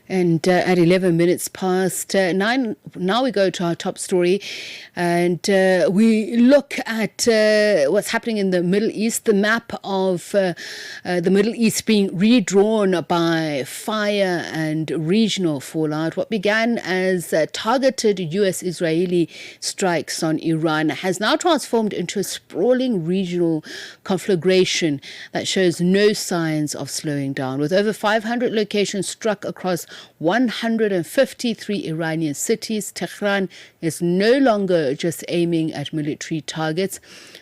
And at 11 minutes past 9, now we go to our top story, and we look at what's happening in the Middle East, the map of the Middle East being redrawn by fire and regional fallout. What began as targeted US-Israeli strikes on Iran has now transformed into a sprawling regional conflagration that shows no signs of slowing down, with over 500 locations struck across 153 Iranian cities. Tehran is no longer just aiming at military targets.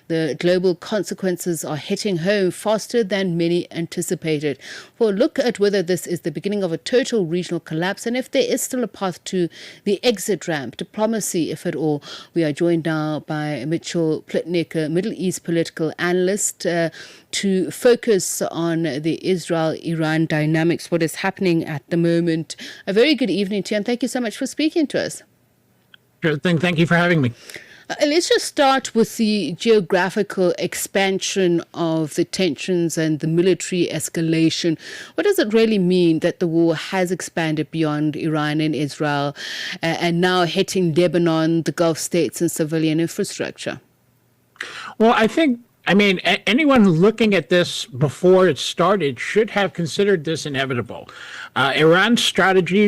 The global consequences are hitting home faster than many anticipated. For a look at whether this is the beginning of a total regional collapse and if there is still a path to the exit ramp, diplomacy, if at all, we are joined now by Mitchell Plitnick, a Middle East political analyst, to focus on the Israel-Iran dynamics, what is happening at the moment. A very good evening to you, and thank you so much for speaking to us. Sure thing. Thank you for having me. Let's just start with the geographical expansion of the tensions and the military escalation. What does it really mean that the war has expanded beyond Iran and Israel and now hitting Lebanon, the Gulf states, and civilian infrastructure? Well, I mean, anyone looking at this before it started should have considered this inevitable. Iran's strategy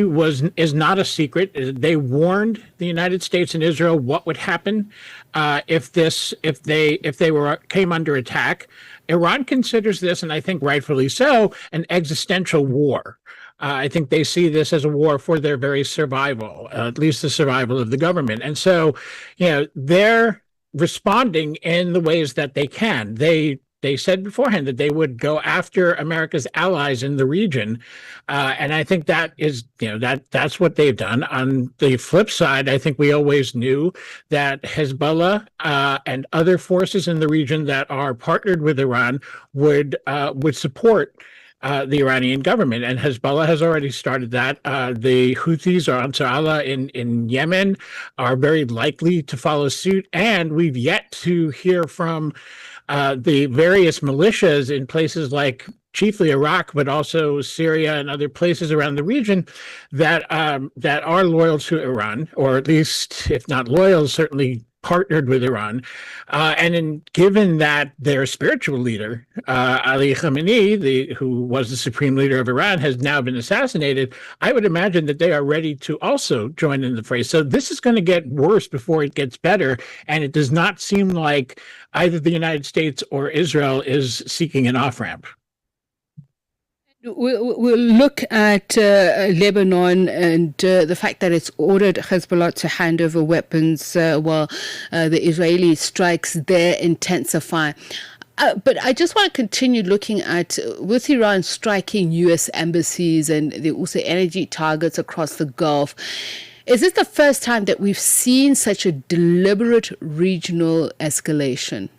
is not a secret. They warned the United States and Israel what would happen if they came under attack. Iran considers this, and I think rightfully so, an existential war. I think they see this as a war for their very survival, at least the survival of the government. And so, they're responding in the ways that they can. They said beforehand that they would go after America's allies in the region, and I think that is, that's what they've done. On the flip side, I think we always knew that Hezbollah and other forces in the region that are partnered with Iran would support the Iranian government, and Hezbollah has already started that. The Houthis or Ansar Allah in Yemen are very likely to follow suit, and we've yet to hear from the various militias in places like chiefly Iraq, but also Syria and other places around the region that are loyal to Iran, or at least, if not loyal, certainly partnered with Iran. Given that their spiritual leader, Ali Khamenei, who was the supreme leader of Iran, has now been assassinated, I would imagine that they are ready to also join in the fray. So this is going to get worse before it gets better, and it does not seem like either the United States or Israel is seeking an off-ramp. We'll look at Lebanon and the fact that it's ordered Hezbollah to hand over weapons while the Israeli strikes there intensify. But I just want to continue looking at, with Iran striking U.S. embassies and also energy targets across the Gulf, is this the first time that we've seen such a deliberate regional escalation?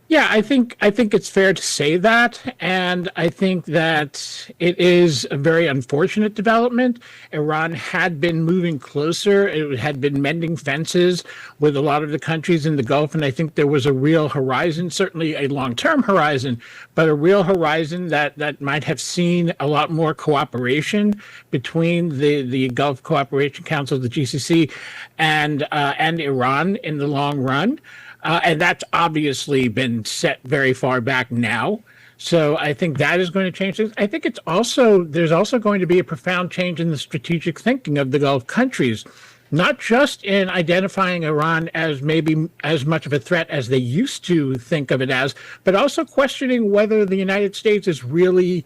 Yeah, I think it's fair to say that, and I think that it is a very unfortunate development. Iran had been moving closer. It had been mending fences with a lot of the countries in the Gulf, and I think there was a real horizon, certainly a long-term horizon, but a real horizon that might have seen a lot more cooperation between the Gulf Cooperation Council, the GCC, and Iran in the long run. And that's obviously been set very far back now. So I think that is going to change things. I think there's also going to be a profound change in the strategic thinking of the Gulf countries, not just in identifying Iran as maybe as much of a threat as they used to think of it as, but also questioning whether the United States is really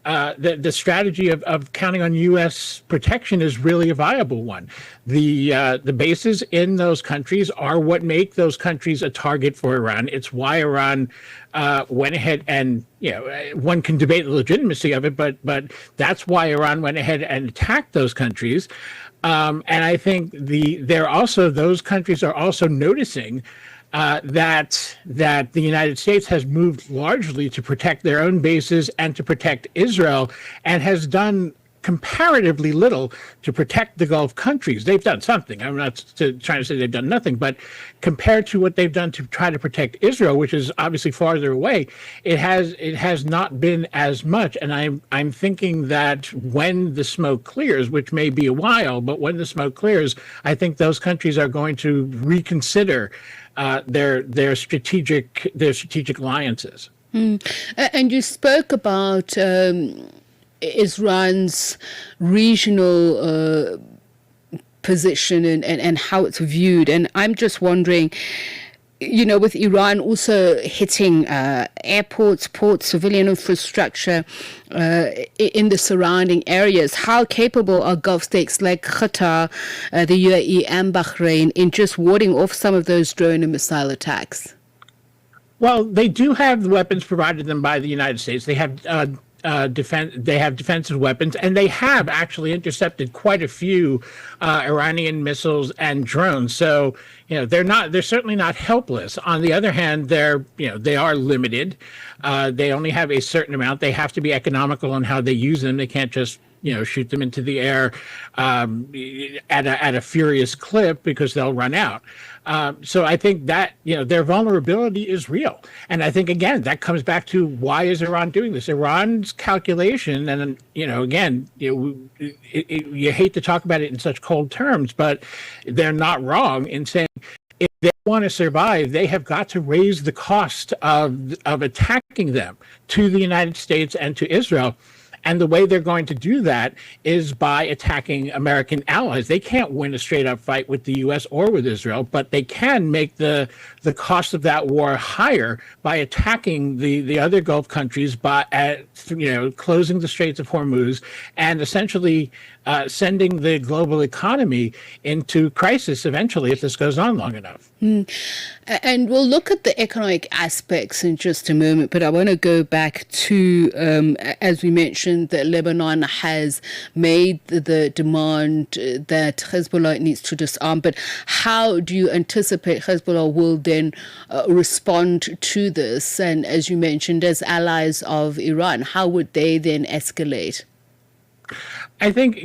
the strategy of counting on U.S. protection is really a viable one. The bases in those countries are what make those countries a target for Iran. It's why Iran went ahead and, one can debate the legitimacy of it, but that's why Iran went ahead and attacked those countries. And I think those countries are also noticing that the United States has moved largely to protect their own bases and to protect Israel, and has done comparatively little to protect the Gulf countries. They've done something. I'm not trying to say they've done nothing, but compared to what they've done to try to protect Israel, which is obviously farther away, it has not been as much. And I'm thinking that when the smoke clears, which may be a while, but when the smoke clears, I think those countries are going to reconsider their strategic alliances. And you spoke about Iran's regional position and how it's viewed. And I'm just wondering, with Iran also hitting airports, ports, civilian infrastructure in the surrounding areas, how capable are Gulf states like Qatar, the UAE and Bahrain in just warding off some of those drone and missile attacks? Well, they do have the weapons provided them by the United States. They have they have defensive weapons, and they have actually intercepted quite a few Iranian missiles and drones. So, they're certainly not helpless. On the other hand, they are limited. They only have a certain amount. They have to be economical in how they use them. They can't just shoot them into the air at a furious clip because they'll run out. So I think that their vulnerability is real, and I think again that comes back to why is Iran doing this? Iran's calculation, and again, you hate to talk about it in such cold terms, but they're not wrong in saying if they want to survive, they have got to raise the cost of attacking them to the United States and to Israel. And the way they're going to do that is by attacking American allies. They can't win a straight up fight with the U.S. or with Israel, but they can make the cost of that war higher by attacking the other Gulf countries, by closing the Straits of Hormuz and essentially sending the global economy into crisis eventually if this goes on long enough. And we'll look at the economic aspects in just a moment, but I want to go back to, as we mentioned, that Lebanon has made the demand that Hezbollah needs to disarm. But how do you anticipate Hezbollah will then respond to this? And as you mentioned, as allies of Iran, how would they then escalate? I think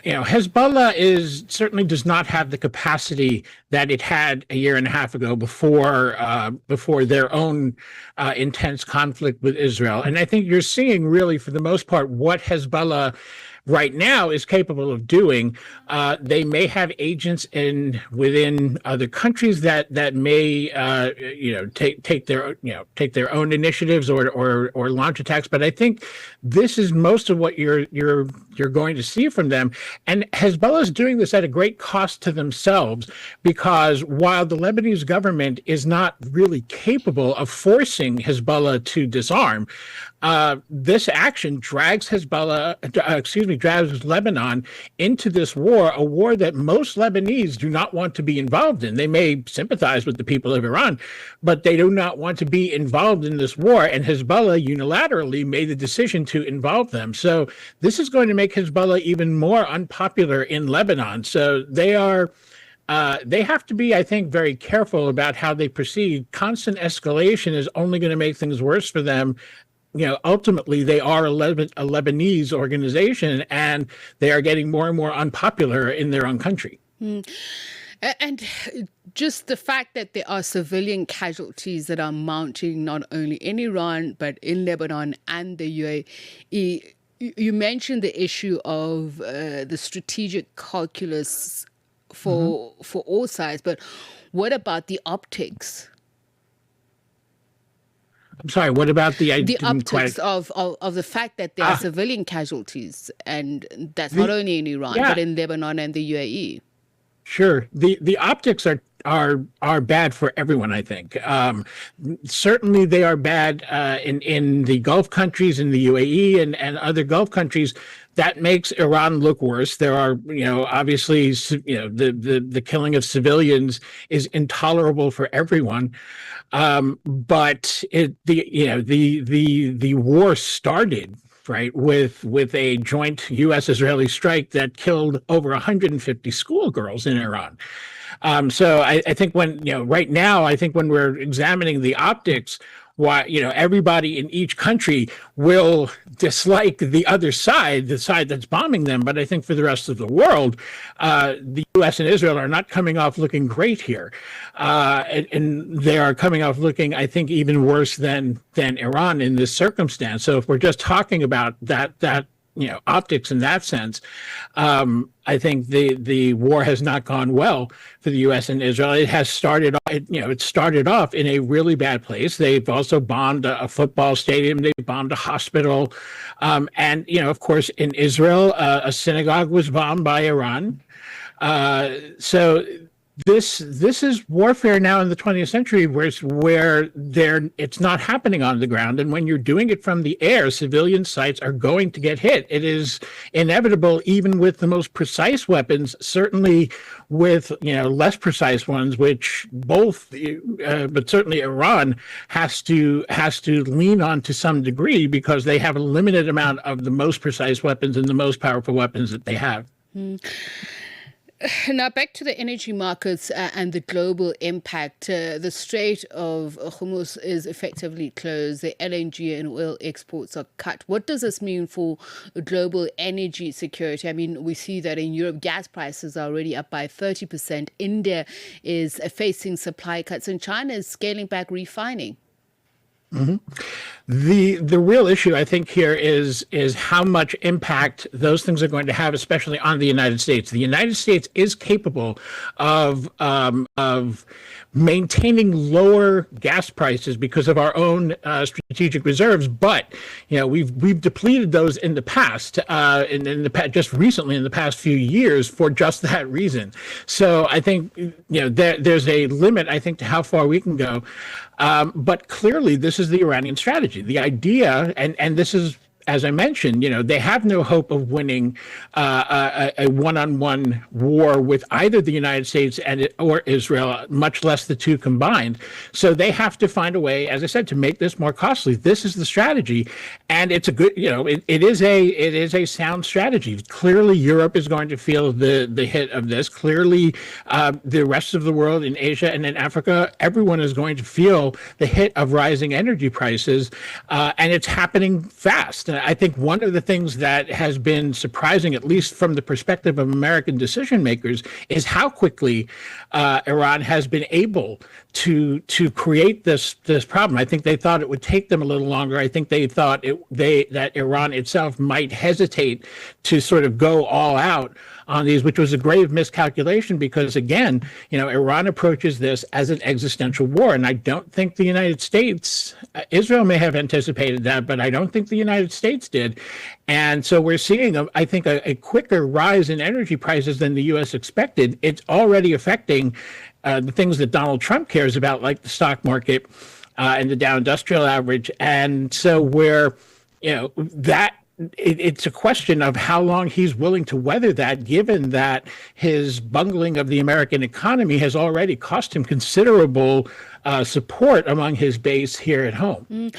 Hezbollah certainly does not have the capacity that it had a year and a half ago before their own intense conflict with Israel. And I think you're seeing really, for the most part, what Hezbollah right now is capable of doing. They may have agents within other countries that may take their own initiatives or launch attacks. But I think this is most of what you're going to see from them. And Hezbollah is doing this at a great cost to themselves, because while the Lebanese government is not really capable of forcing Hezbollah to disarm, this action drags Lebanon into this war, a war that most Lebanese do not want to be involved in. They may sympathize with the people of Iran, but they do not want to be involved in this war. And Hezbollah unilaterally made the decision to involve them. So this is going to make Hezbollah even more unpopular in Lebanon. So they have to be, I think, very careful about how they proceed. Constant escalation is only going to make things worse for them. Ultimately, they are a Lebanese organization, and they are getting more and more unpopular in their own country. And just the fact that there are civilian casualties that are mounting not only in Iran, but in Lebanon and the UAE. You mentioned the issue of the strategic calculus for all sides, but what about the optics? I'm sorry, what about the optics of the fact that there are civilian casualties, and that's not only in Iran, but in Lebanon and the UAE? Sure. The optics are bad for everyone, I think. Certainly they are bad in the Gulf countries, in the UAE and other Gulf countries. That makes Iran look worse. There are, obviously, the killing of civilians is intolerable for everyone. But the war started, right, with a joint U.S.-Israeli strike that killed over 150 schoolgirls in Iran. So I think right now, I think when we're examining the optics, why, everybody in each country will dislike the other side, the side that's bombing them. But I think for the rest of the world, the U.S. and Israel are not coming off looking great here. And they are coming off looking, I think, even worse than Iran in this circumstance. So if we're just talking about that optics in that sense, I think the war has not gone well for the U.S. and Israel. It has started, it started off in a really bad place. They've also bombed a football stadium. They bombed a hospital. And, of course, in Israel, a synagogue was bombed by Iran. So this is warfare now in the 20th century, where it's not happening on the ground, and when you're doing it from the air, civilian sites are going to get hit. It is inevitable, even with the most precise weapons. Certainly, with less precise ones, which both, but certainly Iran has to lean on to some degree, because they have a limited amount of the most precise weapons and the most powerful weapons that they have. Now, back to the energy markets and the global impact. The Strait of Hormuz is effectively closed. The LNG and oil exports are cut. What does this mean for global energy security? I mean, we see that in Europe, gas prices are already up by 30%. India is facing supply cuts, and China is scaling back refining. Mm-hmm. The real issue, I think, here is how much impact those things are going to have, especially on the United States. The United States is capable of maintaining lower gas prices because of our own strategic reserves, but we've depleted those in the past, just recently in the past few years, for just that reason. So I think there's a limit, I think, to how far we can go. But clearly, this is the Iranian strategy. The idea, and this is, as I mentioned, they have no hope of winning a one-on-one war with either the United States or Israel, much less the two combined. So they have to find a way, as I said, to make this more costly. This is the strategy, and it's a good, it is a sound strategy. Clearly, Europe is going to feel the hit of this. Clearly, the rest of the world in Asia and in Africa, everyone is going to feel the hit of rising energy prices, and it's happening fast. I think one of the things that has been surprising, at least from the perspective of American decision makers, is how quickly Iran has been able to create this problem. I think they thought it would take them a little longer. I think they thought that Iran itself might hesitate to sort of go all out on these, which was a grave miscalculation, because again, Iran approaches this as an existential war, and I don't think the United States, Israel may have anticipated that, but I don't think the United States did. And so we're seeing, I think, a quicker rise in energy prices than the U.S. expected. It's already affecting the things that Donald Trump cares about, like the stock market and the Dow Industrial Average. And so it's a question of how long he's willing to weather that, given that his bungling of the American economy has already cost him considerable support among his base here at home.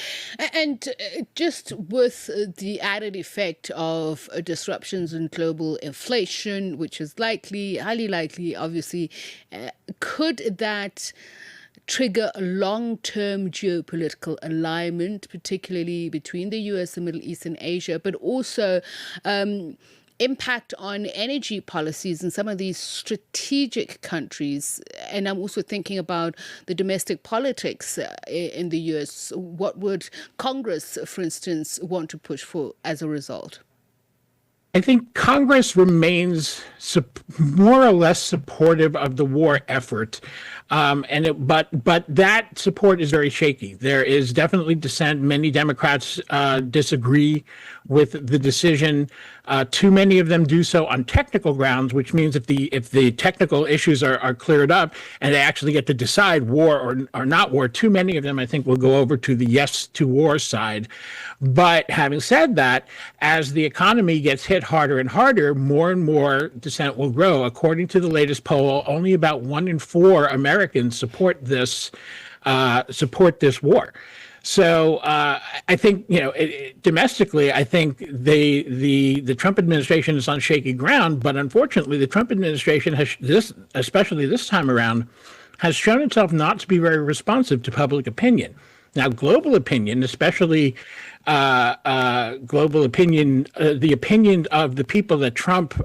And just with the added effect of disruptions in global inflation, which is highly likely, obviously, could that trigger a long-term geopolitical alignment, particularly between the US, the Middle East and Asia, but also impact on energy policies in some of these strategic countries? And I'm also thinking about the domestic politics in the US. What would Congress, for instance, want to push for as a result? I think Congress remains more or less supportive of the war effort, but that support is very shaky. There is definitely dissent. Many Democrats disagree with the decision. Too many of them do so on technical grounds, which means if the technical issues are cleared up and they actually get to decide war or not war, too many of them, I think, will go over to the yes to war side. But having said that, as the economy gets hit harder and harder, more and more dissent will grow. According to the latest poll, only about 1 in 4 Americans support this war. So I think, domestically, I think the Trump administration is on shaky ground. But unfortunately, the Trump administration especially this time around, has shown itself not to be very responsive to public opinion. Now, global opinion, especially global opinion, the opinion of the people that Trump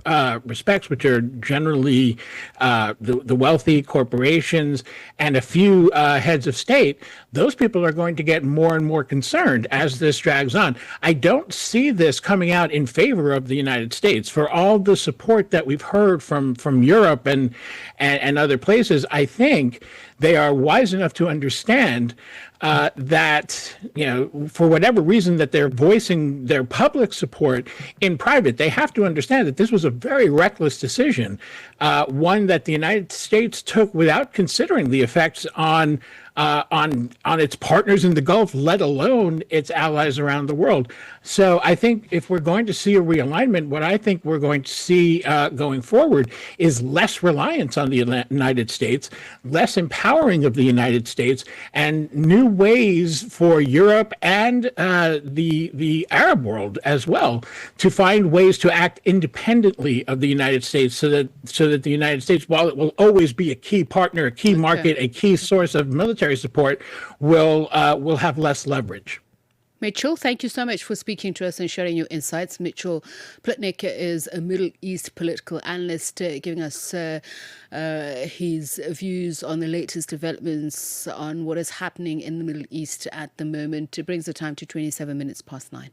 respects, which are generally the wealthy corporations and a few heads of state, those people are going to get more and more concerned as this drags on. I don't see this coming out in favor of the United States. For all the support that we've heard from Europe and other places, I think they are wise enough to understand that, for whatever reason that they're voicing their public support in private, they have to understand that this was a very reckless decision, one that the United States took without considering the effects on its partners in the Gulf, let alone its allies around the world. So I think if we're going to see a realignment, what I think we're going to see going forward is less reliance on the United States, less empowering of the United States, and new ways for Europe and the Arab world as well to find ways to act independently of the United States, so that the United States, while it will always be a key partner, a key market, a key source of military support, will have less leverage. Mitchell, thank you so much for speaking to us and sharing your insights. Mitchell Plitnick is a Middle East political analyst, giving us his views on the latest developments on what is happening in the Middle East at the moment. It brings the time to 27 minutes past 9.